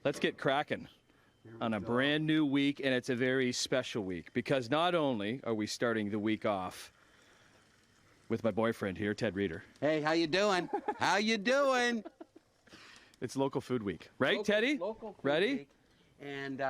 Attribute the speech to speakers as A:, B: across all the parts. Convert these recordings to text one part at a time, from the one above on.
A: let's get cracking on a brand new week, and it's a very special week because not only are we starting the week off with my boyfriend here, Ted Reeder.
B: Hey, how you doing? How you doing?
A: It's local food week, right, Teddy?
B: Local food
A: Ready?
B: week. And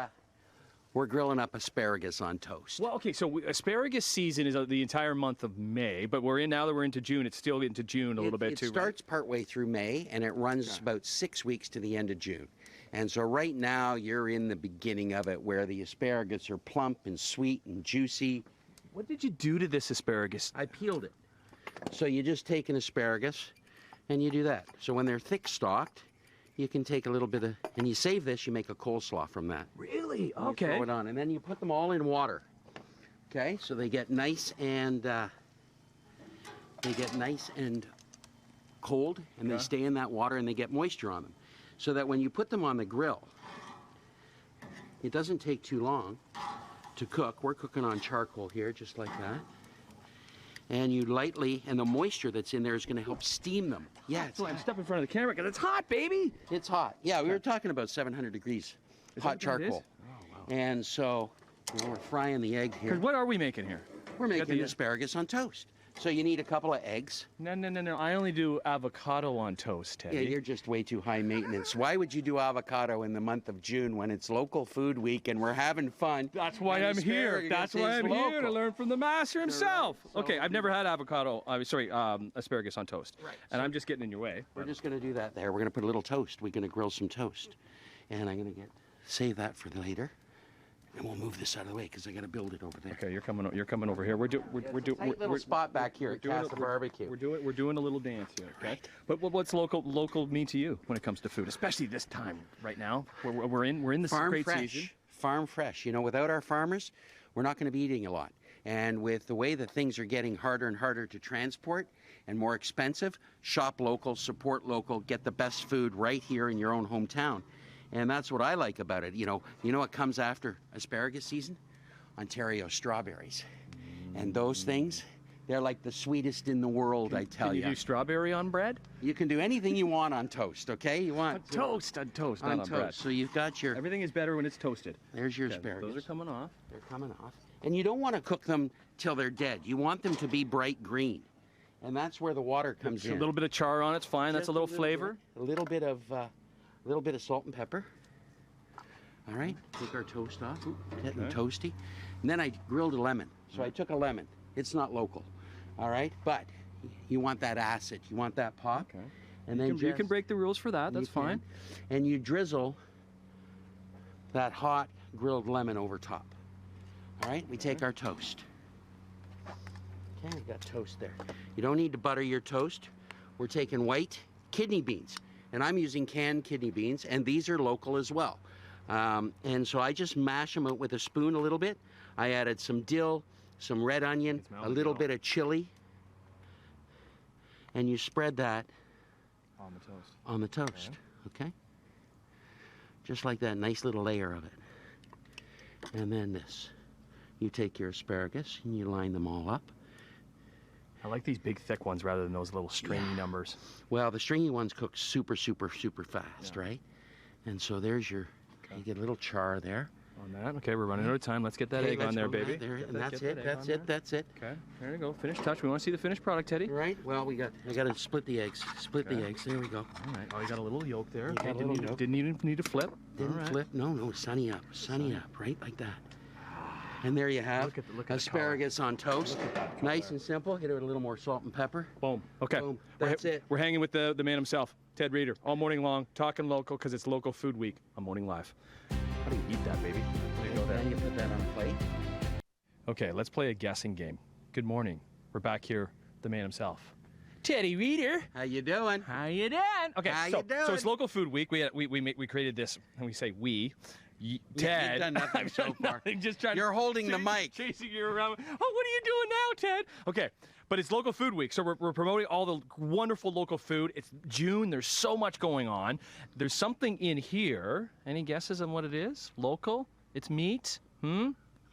B: we're grilling up asparagus on toast.
A: Well, okay, so asparagus season is the entire month of May, but now that we're into June, it's still into June a little bit too.
B: It starts partway through May, and it runs about 6 weeks to the end of June. And so right now, you're in the beginning of it, where the asparagus are plump and sweet and juicy.
A: What did you do to this asparagus?
B: I peeled it. So you just take an asparagus, and you do that. So when they're thick-stalked, you can take a little bit of, and you save this, you make a coleslaw from that.
A: Really?
B: And
A: Okay.
B: you throw it on, and then you put them all in water. Okay, so they get nice and cold, and they stay in that water, and they get moisture on them. So that when you put them on the grill, it doesn't take too long to cook. We're cooking on charcoal here, just like that. And you lightly, and the moisture that's in there is going to help steam them. Yeah,
A: So I'm stepping in front of the camera because it's hot, baby.
B: it's hot. Yeah, we were talking about 700 degrees hot charcoal.
A: Oh, wow.
B: And so we're frying the egg here.
A: Because what are we making here?
B: We're making
A: the-
B: asparagus on toast. So you need a couple of eggs.
A: No. I only do avocado on toast, Teddy.
B: Yeah, you're just way too high maintenance. Why would you do avocado in the month of June when it's local food week and we're having fun?
A: That's why
B: and
A: I'm here.
B: asparagus
A: That's why
B: is
A: I'm here to
B: local.
A: learn from the master himself.
B: So
A: Okay, I've never had asparagus on toast.
B: Right.
A: And I'm just getting in your way.
B: We're just going to do that there. We're going to put a little toast. We're going to grill some toast. And I'm going to save that for later. And we'll move this out of the way because I got to build it over there.
A: Okay, you're coming over here. We're doing
B: Tight little spot back here at Casa Barbecue.
A: We're doing a little dance here, okay? But what's local mean to you when it comes to food, especially this time right now? We're in this great season.
B: Farm fresh. You know, without our farmers, we're not going to be eating a lot. And with the way that things are getting harder and harder to transport and more expensive, shop local, support local, get the best food right here in your own hometown. And that's what I like about it. You know what comes after asparagus season? Ontario strawberries. And those things, they're like the sweetest in the world, I tell you.
A: Can you do strawberry on bread?
B: You can do anything you want on toast, okay? You want
A: On toast, not on bread.
B: So you've got your,
A: Everything is better when it's toasted.
B: there's your
A: Okay,
B: asparagus.
A: those are coming off.
B: They're coming off. And you don't want to cook them till they're dead. You want them to be bright green. And that's where the water comes in.
A: A little bit of char on it's fine. That's
B: Just
A: a little flavor.
B: A little bit of salt and pepper. All right, take our toast off, getting toasty. And then I grilled a lemon. So I took a lemon. It's not local, all right? But you want that acid, you want that pop.
A: Okay.
B: And then
A: You can break the rules for that. That's fine.
B: And you drizzle that hot grilled lemon over top. All right, we take our toast. Okay, we got toast there. You don't need to butter your toast. We're taking white kidney beans. And I'm using canned kidney beans, and these are local as well. And so I just mash them out with a spoon a little bit. I added some dill, some red onion, a little bit of chili. And you spread that on the toast. Okay? Just like that, nice little layer of it. And then this. You take your asparagus and you line them all up.
A: I like these big, thick ones rather than those little stringy numbers.
B: Well, the stringy ones cook super, super, super fast, right? And so there's your, you get a little char there.
A: On that. Okay, we're running out of time. Let's get that egg on there, baby.
B: And that's it, that's it.
A: Okay, there you go. Finished touch. We want to see the finished product, Teddy.
B: Right, well, I got to split the eggs. The eggs, there we go.
A: All right. Oh, you got a little yolk there.
B: You got a little yolk.
A: Didn't even need to flip.
B: Didn't flip, no, sunny up, right like that. And there you have
A: Look at the
B: asparagus on toast. Nice and simple. Hit it with a little more salt and pepper.
A: Boom. Okay.
B: Boom. That's it.
A: We're hanging with the man himself, Ted Reeder, all morning long, talking local because it's local food week on Morning Live. How do you eat that, baby? There you go there.
B: And you put that on a plate.
A: Okay, let's play a guessing game. Good morning. We're back here, the man himself, Teddy Reeder.
B: How you doing?
A: How you doing? Okay,
B: How
A: so
B: you doing?
A: it's local food week. We created this, and we say we. Ted,
B: You've done nothing so far.
A: Nothing, just trying.
B: You're holding the mic.
A: Chasing you around. Oh, what are you doing now, Ted? Okay, but it's local food week, so we're promoting all the wonderful local food. It's June. There's so much going on. There's something in here. Any guesses on what it is? Local? It's meat.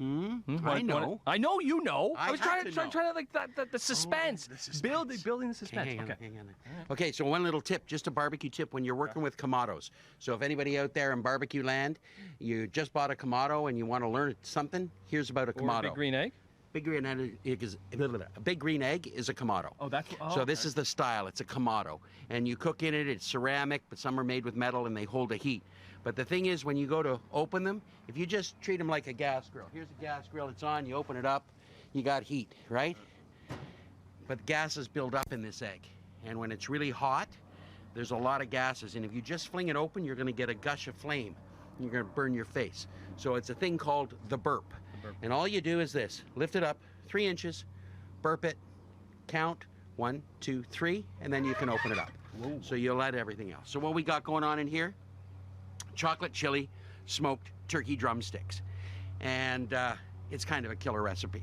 B: I know.
A: I know you know. I
B: I
A: was
B: have
A: trying
B: to
A: to
B: know.
A: try to like the suspense.
B: the suspense.
A: Building the suspense.
B: Hang on,
A: Okay.
B: hang on. Okay, so one little tip, just a barbecue tip when you're working with Komodos. So if anybody out there in barbecue land, you just bought a Komodo and you want to learn something, here's about a
A: Or a
B: Komodo.
A: big green egg.
B: Big green egg is a big green egg is a Komodo.
A: Oh, that's
B: So this is the style. It's a Komodo, and you cook in it. It's ceramic, but some are made with metal, and they hold a heat. But the thing is, when you go to open them, if you just treat them like a gas grill, here's a gas grill. It's on. You open it up, you got heat, right? But gases build up in this egg, and when it's really hot, there's a lot of gases. And if you just fling it open, you're going to get a gush of flame. You're going to burn your face. So it's a thing called the burp. And all you do is this, lift it up 3 inches, burp it, count 1, 2, 3, and then you can open it up.
A: Whoa.
B: So you'll let everything else. So what we got going on in here, chocolate chili smoked turkey drumsticks. And it's kind of a killer recipe.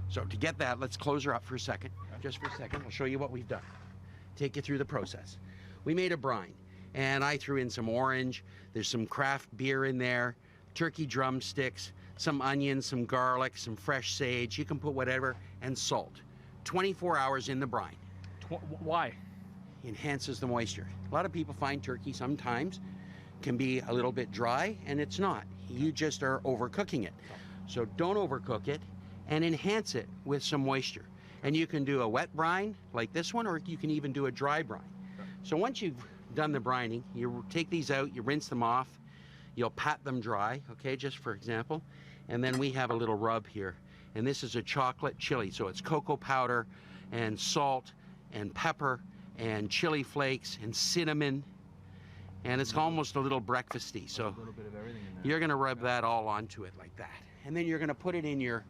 B: So to get that, let's close her up for a second. Just for a second, I'll show you what we've done. Take you through the process. We made a brine, and I threw in some orange, there's some craft beer in there, turkey drumsticks, some onions, some garlic, some fresh sage, you can put whatever, and salt. 24 hours in the brine.
A: Why?
B: Enhances the moisture. A lot of people find turkey sometimes can be a little bit dry, and it's not. You just are overcooking it. So don't overcook it, and enhance it with some moisture. And you can do a wet brine like this one, or you can even do a dry brine. So once you've done the brining, you take these out, you rinse them off, you'll pat them dry, okay, just for example. And then we have a little rub here. And this is a chocolate chili. So it's cocoa powder and salt and pepper and chili flakes and cinnamon. And it's almost a little breakfasty. So
A: a little bit of everything in there.
B: you're gonna rub that all onto it like that. And then you're gonna put it in your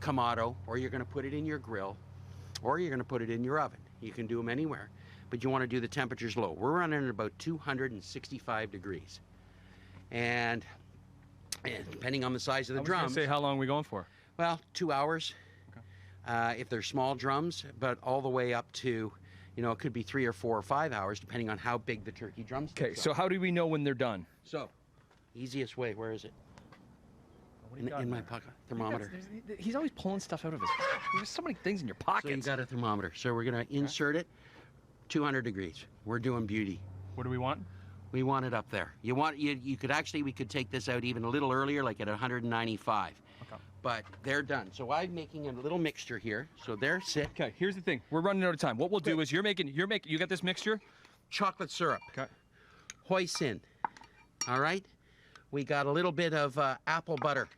B: Komodo, or you're gonna put it in your grill, or you're gonna put it in your oven. You can do them anywhere, but you wanna do the temperatures low. We're running at about 265 degrees. And depending on the size of the drums.
A: Say how long are we going for?
B: Well, 2 hours.
A: Okay.
B: If they're small drums, but all the way up to, you know, it could be 3 or 4 or 5 hours, depending on how big the turkey drumsticks
A: Okay,
B: are.
A: so how do we know when they're done?
B: So, easiest way, where is it?
A: What do you got
B: In my
A: there?
B: pocket, thermometer.
A: He's always pulling stuff out of his. There's so many things in your
B: So you
A: pockets.
B: got a thermometer. So we're gonna insert it, 200 degrees. We're doing beauty.
A: What do we want?
B: We want it up there. You could actually, we could take this out even a little earlier, like at 195.
A: Okay.
B: But they're done. So I'm making a little mixture here. So there, sit.
A: Okay, here's the thing. We're running out of time. What we'll do is you got this mixture?
B: Chocolate syrup.
A: Okay.
B: Hoisin. All right. We got a little bit of apple butter.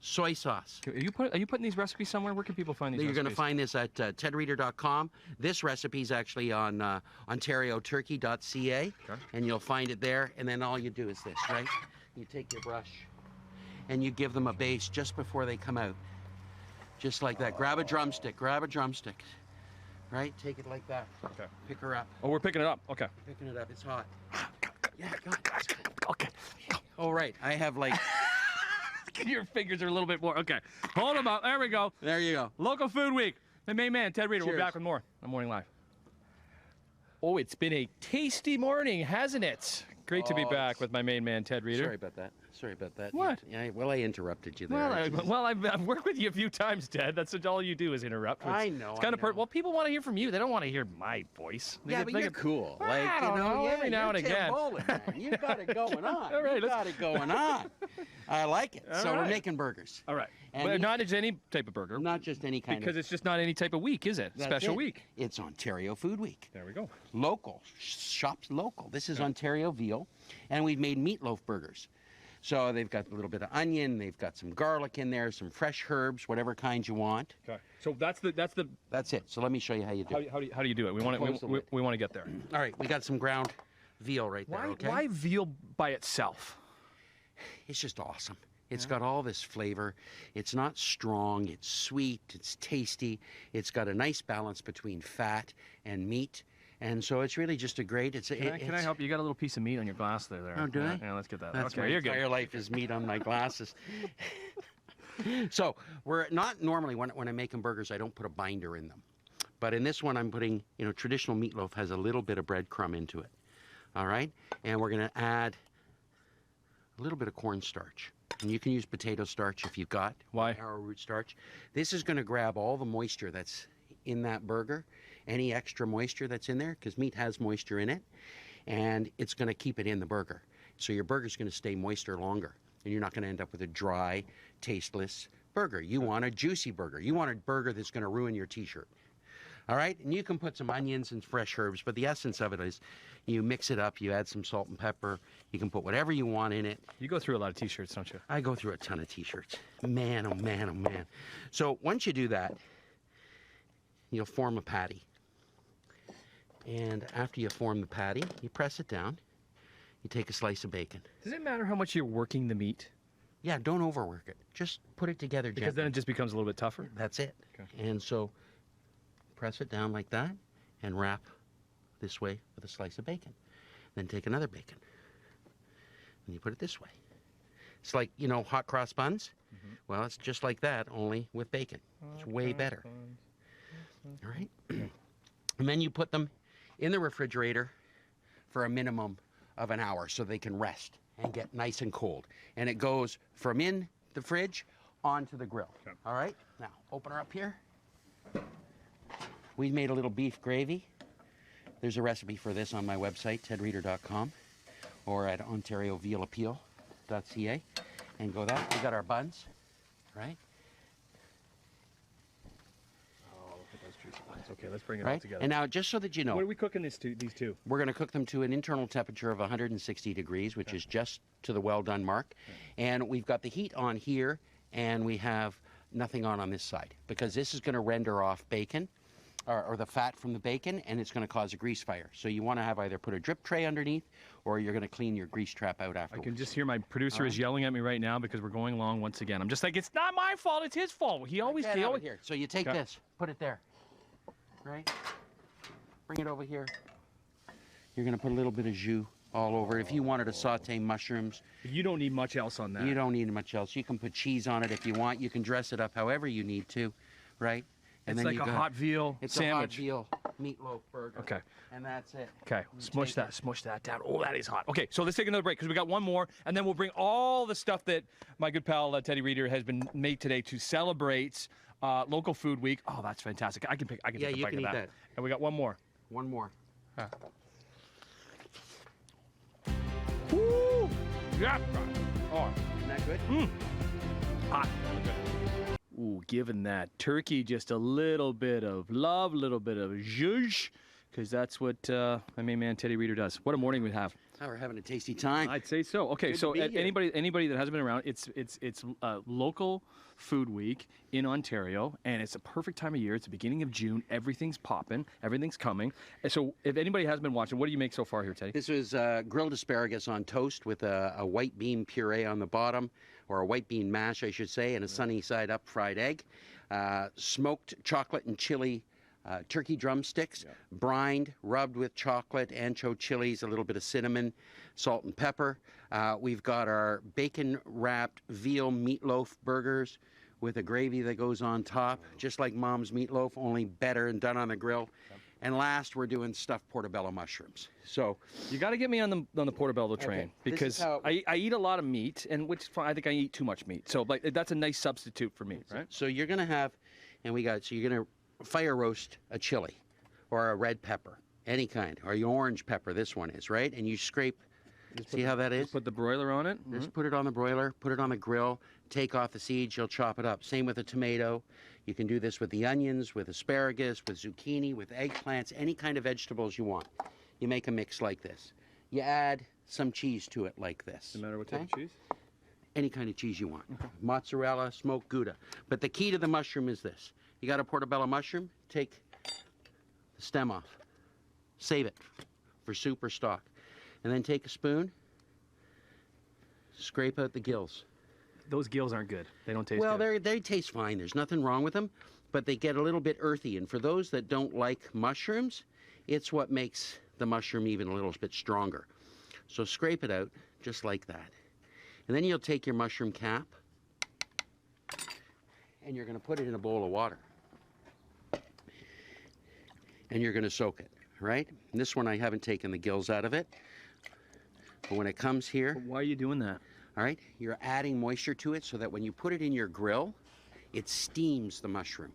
B: Soy sauce.
A: Are you putting these recipes somewhere? Where can people find these
B: You're
A: recipes?
B: going to find this at tedreader.com. This recipe is actually on OntarioTurkey.ca, and you'll find it there. And then all you do is this, right? You take your brush, and you give them a base just before they come out. Just like that. Grab a drumstick. Right? Take it like that.
A: Okay.
B: Pick her up.
A: Oh, we're picking it up. Okay.
B: Picking it up. It's hot. Yeah, go on.
A: Okay.
B: Oh, right. I have like...
A: Your fingers are a little bit more. Okay. Hold them up. There we go.
B: There you go.
A: Local Food Week. The main man, Ted Reader. We're
B: Cheers.
A: back with more on Morning Live. Oh, it's been a tasty morning, hasn't it? Great to be back with my main man, Ted Reader.
B: Sorry about that.
A: What?
B: Yeah, well, I interrupted you there.
A: Well, I've worked with you a few times, Ted. That's all you do is interrupt.
B: I know,
A: It's kind
B: I
A: of
B: know.
A: well, people want to hear from you. They don't want to hear my voice.
B: Yeah, but you're cool.
A: I
B: Like,
A: don't know, every now
B: you're
A: and
B: Tim
A: again.
B: Bolin, man. You've got it going on.
A: All right,
B: You've got it going on. I like it.
A: All
B: So we're
A: right.
B: making burgers.
A: All right.
B: And
A: But
B: you-
A: not just any type of burger.
B: Not just any kind
A: Because
B: of...
A: it's just not any type of week, is it?
B: That's
A: Special
B: it.
A: week.
B: It's Ontario Food Week.
A: There we go.
B: Local. Shops local. This is Ontario Veal. And we've made meatloaf burgers. So they've got a little bit of onion. They've got some garlic in there, some fresh herbs, whatever kind you want.
A: Okay. So that's the
B: That's it. So let me show you how you do it.
A: how do you do it? We want
B: Close the lid.
A: we want to get there.
B: All right, we got some ground veal right there, okay?
A: Why veal by itself?
B: It's just awesome. It's got all this flavor. It's not strong. It's sweet. It's tasty. It's got a nice balance between fat and meat. And so it's really just a great...
A: Can I help you? You got a little piece of meat on your glass there.
B: Oh, do I?
A: Yeah, let's get that.
B: That's
A: okay,
B: my
A: you're
B: entire
A: good.
B: life is meat on my glasses. So we're not normally, when I'm making burgers, I don't put a binder in them. But in this one, I'm putting, you know, traditional meatloaf has a little bit of breadcrumb into it. All right? And we're going to add a little bit of cornstarch. And you can use potato starch if you've got.
A: Why?
B: Arrowroot starch. This is going to grab all the moisture that's in that burger, any extra moisture that's in there, because meat has moisture in it, and it's going to keep it in the burger. So your burger's going to stay moister longer, and you're not going to end up with a dry, tasteless burger. You want a juicy burger. You want a burger that's going to ruin your t-shirt. All right? And you can put some onions and fresh herbs, but the essence of it is you mix it up, you add some salt and pepper, you can put whatever you want in it.
A: You go through a lot of t-shirts, don't you?
B: I go through a ton of t-shirts. Man, oh man, oh man. So once you do that, you'll form a patty. And after you form the patty, you press it down, you take a slice of bacon.
A: Does it matter how much you're working the meat?
B: Yeah, don't overwork it. Just put it together gently.
A: Because then it just becomes a little bit tougher?
B: That's it.
A: Okay.
B: And so press it down like that and wrap this way with a slice of bacon. Then take another bacon and you put it this way. It's like, you know, hot cross buns?
A: Mm-hmm.
B: Well, it's just like that, only with bacon. It's way better. All right? And then you put them in the refrigerator for a minimum of an hour so they can rest and get nice and cold. And it goes from in the fridge onto the grill.
A: Okay.
B: All right? Now, open her up here. We made a little beef gravy. There's a recipe for this on my website, tedreader.com, or at ONTARIOVEALAPPEAL.CA. And go that. We got our buns, right?
A: Oh, look at those juicy buns. Okay, let's bring it all
B: Right?
A: together.
B: And now, just so that you know,
A: What are we cooking these two?
B: we're going to cook them to an internal temperature of 160 degrees, which is just to the well done mark. And we've got the heat on here, and we have nothing on this side, because this is going to render off bacon, or the fat from the bacon, and it's going to cause a grease fire. So you want to have either put a drip tray underneath, or you're going to clean your grease trap out
A: I
B: afterwards.
A: can just hear my producer is yelling at me right now because we're going long once again. I'm just like, it's not my fault, it's his fault. He always,
B: Get
A: he
B: out
A: always.
B: of here. So you take
A: Okay.
B: this, put it there, right? Bring it over here. You're going to put a little bit of jus all over. If you wanted to saute mushrooms,
A: You don't need much else on that.
B: you don't need much else. You can put cheese on it if you want. You can dress it up however you need to, right? And
A: It's
B: then
A: like
B: you
A: a
B: got-
A: hot veal
B: It's
A: sandwich.
B: a hot veal meatloaf burger.
A: Okay.
B: And that's it.
A: Okay,
B: You
A: smush
B: take
A: that down. Oh, that is hot. Okay, so let's take another break because we got one more, and then we'll bring all the stuff that my good pal Teddy Reader has been made today to celebrate local food week. Oh, that's fantastic. I can
B: Yeah,
A: take a
B: you
A: bite
B: can
A: of
B: eat
A: that.
B: that.
A: And we got one more.
B: One more.
A: Woo! Yeah. Oh,
B: Isn't that good?
A: hot. Ooh, giving that turkey just a little bit of love, a little bit of zhuzh, because that's what my main man Teddy Reader does. What a morning we have.
B: Oh, we're having a tasty time.
A: I'd say so. Okay,
B: Good to
A: so
B: be here.
A: anybody that hasn't been around, it's local food week in Ontario, and it's a perfect time of year. It's the beginning of June. Everything's popping. Everything's coming. And so, if anybody hasn't been watching, what do you make so far here, Teddy?
B: This was grilled asparagus on toast with a white bean puree on the bottom, or a white bean mash, I should say, and a sunny side up fried egg. Smoked chocolate and chili turkey drumsticks, brined, rubbed with chocolate, ancho chilies, a little bit of cinnamon, salt and pepper. We've got our bacon-wrapped veal meatloaf burgers with a gravy that goes on top, just like Mom's meatloaf, only better and done on the grill. And last, we're doing stuffed portobello mushrooms. So
A: You got to get me on the portobello train
B: this is
A: because
B: how-
A: I eat a lot of meat, and which is fine. I think I eat too much meat. So like that's a nice substitute for meat, right?
B: So you're going to have, so you're going to fire roast a chili or a red pepper, any kind, or your orange pepper, this one is, right? And you scrape, see how that is?
A: Put the broiler on it.
B: Just put it on the broiler, put it on the grill, take off the seeds, you'll chop it up. Same with the tomato. You can do this with the onions, with asparagus, with zucchini, with eggplants, any kind of vegetables you want. You make a mix like this. You add some cheese to it like this.
A: No matter what type of cheese.
B: Any kind of cheese you want. Mozzarella, smoked Gouda. But the key to the mushroom is this. You got a portobello mushroom, take the stem off. Save it for soup or stock. And then take a spoon, scrape out the gills.
A: Those gills aren't good. They don't taste
B: Well,
A: good.
B: they taste fine. There's nothing wrong with them, but they get a little bit earthy. And for those that don't like mushrooms, it's what makes the mushroom even a little bit stronger. So scrape it out just like that. And then you'll take your mushroom cap and you're going to put it in a bowl of water. And you're going to soak it, right? And this one I haven't taken the gills out of it. But when it comes here,
A: Why are you doing that?
B: All right, you're adding moisture to it so that when you put it in your grill, it steams the mushroom.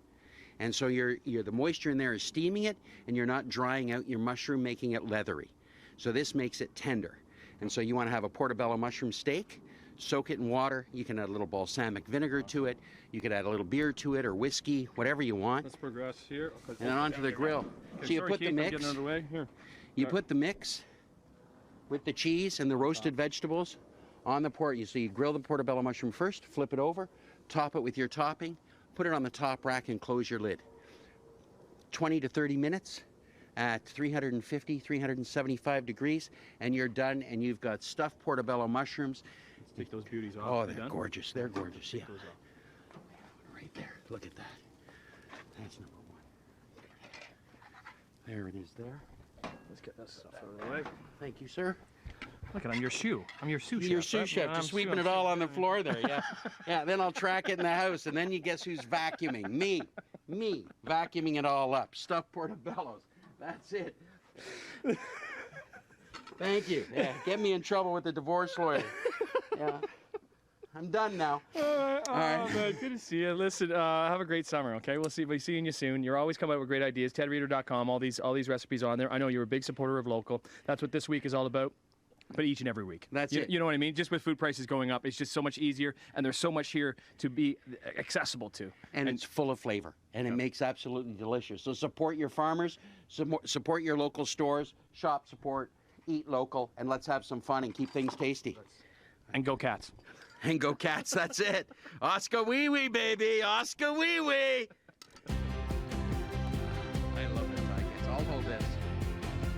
B: And so the moisture in there is steaming it, and you're not drying out your mushroom, making it leathery. So this makes it tender. And so you want to have a portobello mushroom steak, soak it in water. You can add a little balsamic vinegar to it. You could add a little beer to it or whiskey, whatever you want.
A: Let's progress here.
B: And then onto the grill.
A: Okay,
B: So you
A: sorry,
B: put the
A: Keith, I'm
B: mix.
A: getting underway. Here.
B: You put the mix with the cheese and the roasted vegetables on the so you grill the portobello mushroom first, flip it over, top it with your topping, put it on the top rack and close your lid. 20 to 30 minutes at 350, 375 degrees, and you're done, and you've got stuffed portobello mushrooms.
A: Let's take those beauties off.
B: Oh,
A: Are
B: they're
A: done?
B: gorgeous. They're gorgeous, yeah.
A: Take those off.
B: Right there. Look at that. That's number one. There it is there.
A: Let's get that stuff out of the way.
B: Thank you, sir.
A: Look at, I'm your sous chef.
B: Your sous
A: right?
B: chef,
A: I'm
B: just sweeping
A: sous-
B: it all on the floor there, yeah. Yeah, then I'll track it in the house, and then you guess who's vacuuming? Me, vacuuming it all up. Stuffed portobellos, that's it. Thank you. Yeah, get me in trouble with the divorce lawyer. Yeah, I'm done now.
A: All
B: right.
A: Man, good to see you. Listen, have a great summer, okay? We'll see you soon. You're always coming up with great ideas. TedReader.com, all these recipes on there. I know you're a big supporter of local. That's what this week is all about. But each and every week.
B: That's it.
A: You know what I mean? Just with food prices going up, it's just so much easier, and there's so much here to be accessible to.
B: And it's full of flavor, and it makes absolutely delicious. So support your farmers, support your local stores, shop support, eat local, and let's have some fun and keep things tasty.
A: And go Cats.
B: And go Cats, that's it. Oscar wee wee, baby, Oscar wee wee.